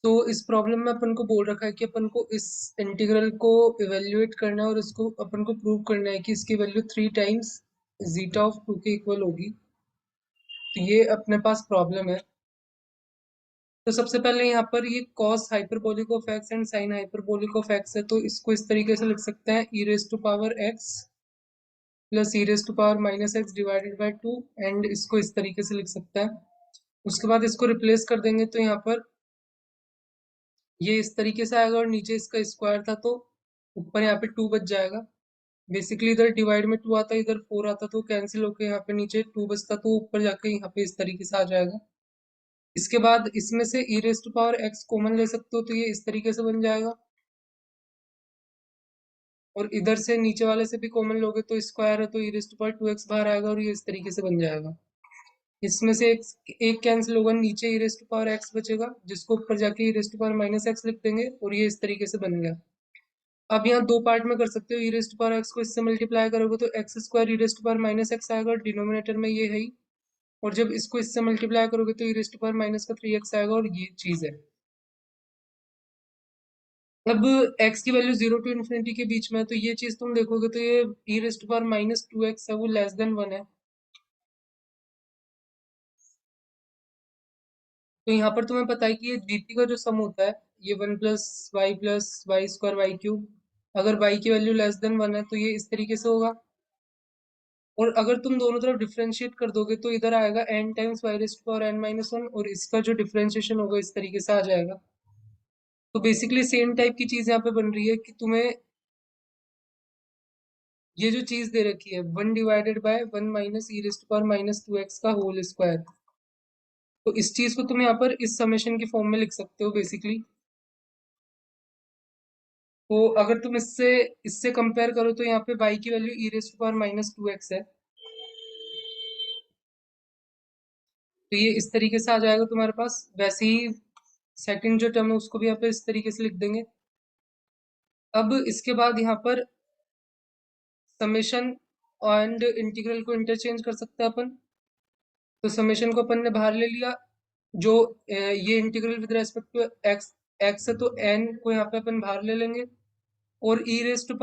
तो इस प्रॉब्लम में अपन को बोल रखा है कि अपन को इस इंटीग्रल को इवेल्युएट करना है और इसको अपन को प्रूव करना है कि इसकी वैल्यू 3 टाइम्स जीटा ऑफ 2 के इक्वल होगी। तो ये अपने पास प्रॉब्लम है। तो सबसे पहले यहाँ पर ये cos hyperbolic of x and sine hyperbolic of x है, तो इसको इस तरीके से लिख सकते हैं e raise to power x plus e raise to power minus x divided by 2, and इसको इस तरीके से लिख सकते हैं। उसके बाद इसको रिप्लेस कर देंगे तो यहाँ पर ये इस तरीके से आएगा और नीचे इसका स्क्वायर था तो ऊपर यहाँ पे 2 बच जाएगा। बेसिकली इधर डिवाइड में 2 आता, इधर 4 आता, तो कैंसिल होकर यहाँ पे नीचे 2 बचता, तो ऊपर जाके यहाँ पे इस तरीके से आ जाएगा। इसके बाद इसमें से e raise to power x common ले सकते हो तो ये इस तरीके से बन जाएगा, और इधर से नीचे वाले से भी कॉमन लोगे तो स्क्वायर है तो ई रेज टू पावर 2x बाहर आएगा और ये इस तरीके से बन जाएगा। इसमें से एक कैंसिल होगा, नीचे e raise to power x बचेगा जिसको ऊपर जाके e raise to power minus x लिख देंगे और ये इस तरीके से बन गया। अब यहाँ दो पार्ट में कर सकते हो, e raise to power x को इससे मल्टीप्लाई करोगे तो x square e raise to power minus x आएगा और डिनोमिनेटर में ये है ही, और जब इसको इससे मल्टीप्लाई करोगे तो ई रेज टू पावर माइनस का 3x आएगा और ये चीज है। अब x की वैल्यू 0 to ∞ के बीच में है तो ये चीज तुम देखोगे तो ये e raise to power minus 2x है वो लेस देन 1 है। तो यहाँ पर तुम्हें पता है कि ये dt का जो सम होता है ये 1 + y + y² y³ अगर y की वैल्यू लेस देन 1 है तो ये इस तरीके से होगा। और अगर तुम दोनों तरफ डिफरेंशिएट कर दोगे तो इधर आएगा n times y raise to power n-1 और इसका जो डिफरेंशिएशन होगा इस तरीके से आ जाएगा। तो बेसिकली सेम टाइप की चीज यहाँ पे बन रही है कि तुम्हें ये जो चीज दे रखी है 1/1 minus e raise to power -2x का होल स्क्वायर, तो इस चीज को तुम यहाँ पर इस समेशन की फॉर्म में लिख सकते हो बेसिकली। तो अगर तुम इससे इससे कंपेयर करो तो यहाँ पे y की value e raise to power -2x है, तो ये इस तरीके से आ जाएगा तुम्हारे पास। वैसे ही सेकंड जो टर्म है उसको भी यहाँ पे इस तरीके से लिख देंगे। अब इसके बाद यहाँ पर समेशन एंड इंटीग्रल को इंटरचेंज कर सकते हैं अपन। तो समेशन को अपन ने बाहर ले लिया, जो ये integral with respect to x x है तो एन को यहाँ पे अपन बाहर ले लेंगे, और e raise to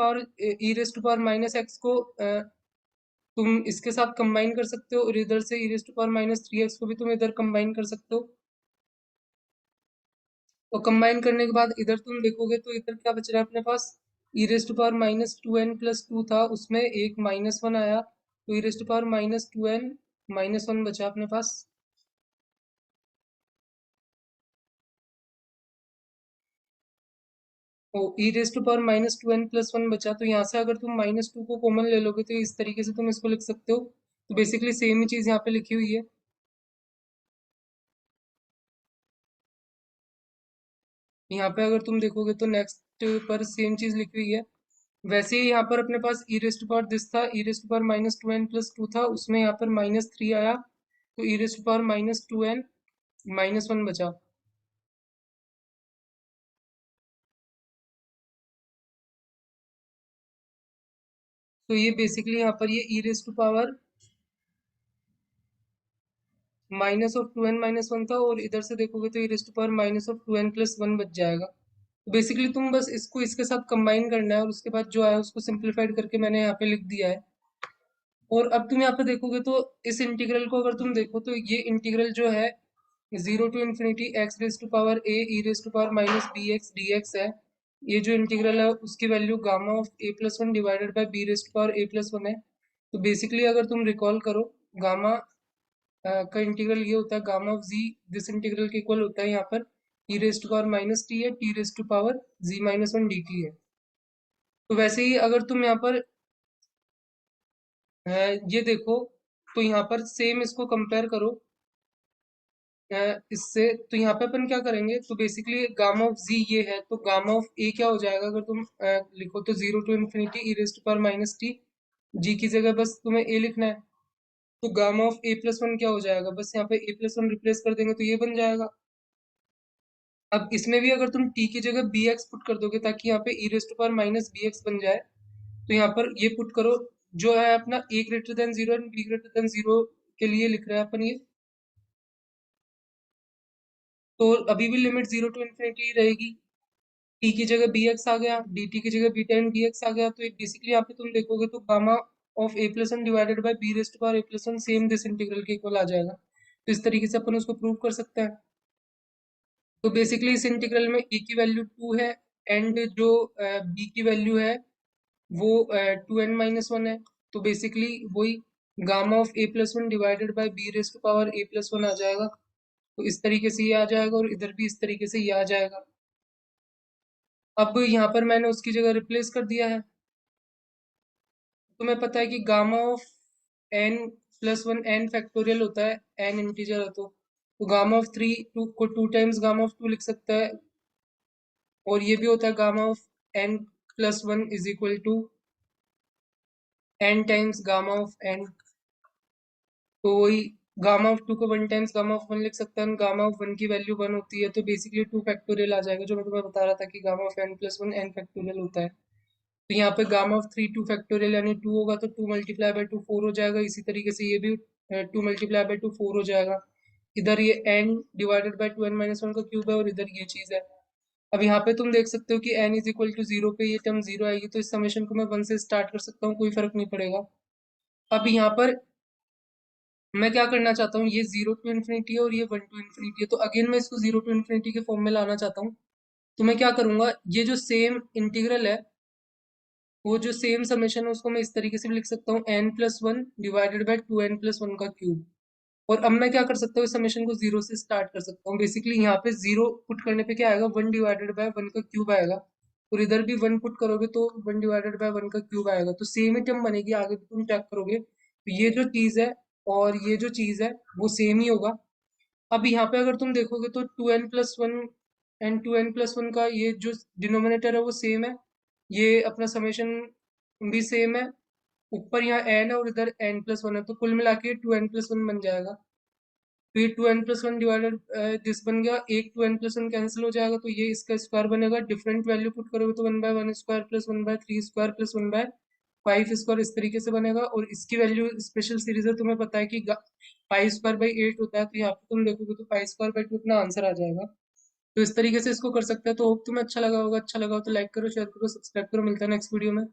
power minus x को तुम इसके साथ कंबाइन कर सकते हो, और इधर से e raise to power -3x को भी तुम इधर कंबाइन कर सकते हो। तो कंबाइन करने के बाद इधर तुम देखोगे तो इधर क्या बच रहा है अपने पास, ई रेज टू पावर -2n+2 था उसमें एक -1 आया तो ई रेज टू पावर -2n-1 बचा अपने पास। तो ई रेज टू पावर -2n+1 बचा, तो यहाँ से अगर तुम -2 को कॉमन ले लोगे तो इस तरीके से तुम इसको लिख सकते हो। तो बेसिकली सेम ही चीज यहाँ पे लिखी हुई है। यहाँ पे अगर तुम देखोगे तो नेक्स्ट पर सेम चीज लिखी हुई है। वैसे ही यहाँ पर अपने पास ई रेज टू पावर दिस था, ई रेज टू पावर -2n+2 था उसमें यहाँ पर -3 आया तो ई रेज टू पावर -2n-1 बचा। तो ये बेसिकली यहाँ पर ये e raise to power -2n-1 था, और इधर से देखोगे तो ई रेज टू पावर -2n+1 बच जाएगा। तो बेसिकली तुम बस इसको इसके साथ कंबाइन करना है और उसके बाद जो आया उसको सिंप्लीफाइड करके मैंने यहाँ पे लिख दिया है। और अब तुम यहाँ पे देखोगे तो इस इंटीग्रल को अगर तुम देखो तो ये इंटीग्रल जो है 0 to ∞ x raise to power a e raise to power -bx dx है। ये जो इंटीग्रल है उसकी value gamma of a+1 divided by b raise to power a+1 है। तो बेसिकली अगर तुम रिकॉल करो गामा का इंटीग्रल ये होता है gamma of z, this integral के इक्वल होता है यहाँ पर e raise to power -t है, t raise to power z-1 dt है। तो वैसे ही अगर तुम यहाँ पर ये देखो तो यहाँ पर सेम इसको कंपेयर करो इससे, तो यहाँ पे अपन क्या करेंगे तो बेसिकली गामा ऑफ z ये है तो गामा ऑफ a क्या हो जाएगा अगर तुम लिखो तो 0 to ∞ e raise to power -t, g की जगह बस तुम्हें a लिखना है। तो गामा ऑफ a+1 क्या हो जाएगा, बस यहाँ पे a+1 रिप्लेस कर देंगे तो ये बन जाएगा। अब इसमें भी अगर तुम t की जगह bx पुट कर दोगे ताकि यहाँ पे ई रेज टू पावर -bx बन जाए, तो यहाँ पर ये पुट करो जो है अपना a greater than 0 and b greater than 0 के लिए लिख रहे हैं अपन ये। तो अभी भी लिमिट 0 to इन्फिनिटी रहेगी। टी की जगह बी एक्स आ गया, डी टी की जगह बी टेन डी एक्स आ गया। तो बेसिकली यहाँ पे तुम देखोगे तो gamma of a plus one divided by b rest power a plus one same this integral के इक्वल आ जाएगा। तो इस तरीके से अपन उसको प्रूव कर सकते हैं। तो बेसिकली इस इंटीग्रल में ए की वैल्यू 2 है एंड जो बी की वैल्यू है वो 2n-1 है। तो बेसिकली वही gamma of a plus one divided by b rest power a plus one आ जाएगा। तो इस तरीके से ये आ जाएगा और इधर भी इस तरीके से ये आ जाएगा। अब यहाँ पर मैंने उसकी जगह रिप्लेस कर दिया है। तुम्हें पता है कि gamma of n plus one n factorial होता है, एन इंटीजर है तो गामा ऑफ थ्री टू को 2 टाइम्स गामा ऑफ 2 लिख सकता है। और ये भी होता है gamma of n plus one is equal to n times gamma of n. तो वही गामा ऑफ 2 को 1 टाइम्स गामा ऑफ 1 लिख सकते हैं, गामा ऑफ 1 की वैल्यू 1 होती है। तो बेसिकली 2 फैक्टोरियल आ जाएगा, जो मैं तुम्हें बता रहा था कि gamma of n plus one n factorial होता है। तो यहाँ पे गामा ऑफ 3 2 फैक्टोरियल यानी 2 होगा तो 2 मल्टीप्लाई बाई 2 4 हो जाएगा। इसी तरीके से ये भी 2 मल्टीप्लाई बाई 2 4 हो जाएगा। इधर ये n डिवाइडेड बाई 2n-1 का क्यूब है और इधर ये चीज है। अब यहाँ पे तुम देख सकते हो कि n is equal to zero पे ये टर्म जीरो आएगी, तो इस समेशन को मैं 1 से स्टार्ट कर सकता हूँ, कोई फर्क नहीं पड़ेगा। अब यहाँ पर मैं क्या करना चाहता हूँ, ये 0 टू इन्फिनिटी है और ये 1 टू इन्फिनिटी है। तो अगेन मैं इसको 0 टू इन्फिनिटी के फॉर्म में लाना चाहता हूँ। तो मैं क्या करूंगा, ये जो सेम इंटीग्रल है, वो जो सेम समेशन है उसको मैं इस तरीके से भी लिख सकता हूँ, n plus one divided by 2n+1 का क्यूब। और अब मैं क्या कर सकता हूँ, इस समेशन को 0 से स्टार्ट कर सकता हूँ। बेसिकली यहाँ पे 0 पुट करने पे क्या आएगा, 1 डिवाइडेड बाय 1 का क्यूब आएगा। और इधर भी 1 पुट करोगे तो 1 डिवाइडेड बाय 1 का क्यूब आएगा। तो सेम ही टर्म बनेगी, आगे भी तुम चेक करोगे तो ये जो चीज है और ये जो चीज है वो सेम ही होगा। अब यहाँ पे अगर तुम देखोगे तो 2n+1 एंड 2n+1 का ये जो डिनोमिनेटर है वो सेम है, ये अपना समेशन भी सेम है। ऊपर यहाँ n है और इधर n+1 है, तो कुल मिला के 2n+1 बन जाएगा। तो ये 2n+1 डिवाइडेड दिस बन गया, एक 2n+1 कैंसिल हो जाएगा तो ये इसका स्क्वायर बनेगा। डिफरेंट वैल्यू पुट करोगे तो 1/1² प्लस 1/3² प्लस 1/5² इस तरीके से बनेगा। और इसकी वैल्यू स्पेशल सीरीज है, तुम्हें पता है कि पाई² बाई 8 होता है। तो यहाँ पे तुम देखोगे तो पाई² बाई 2 अपना आंसर आ जाएगा। तो इस तरीके से इसको कर सकते हैं। तो होप तुम्हें अच्छा लगा होगा, अच्छा लगा हो तो लाइक करो, शेयर करो, सब्सक्राइब करो। मिलता है नेक्स्ट वीडियो में।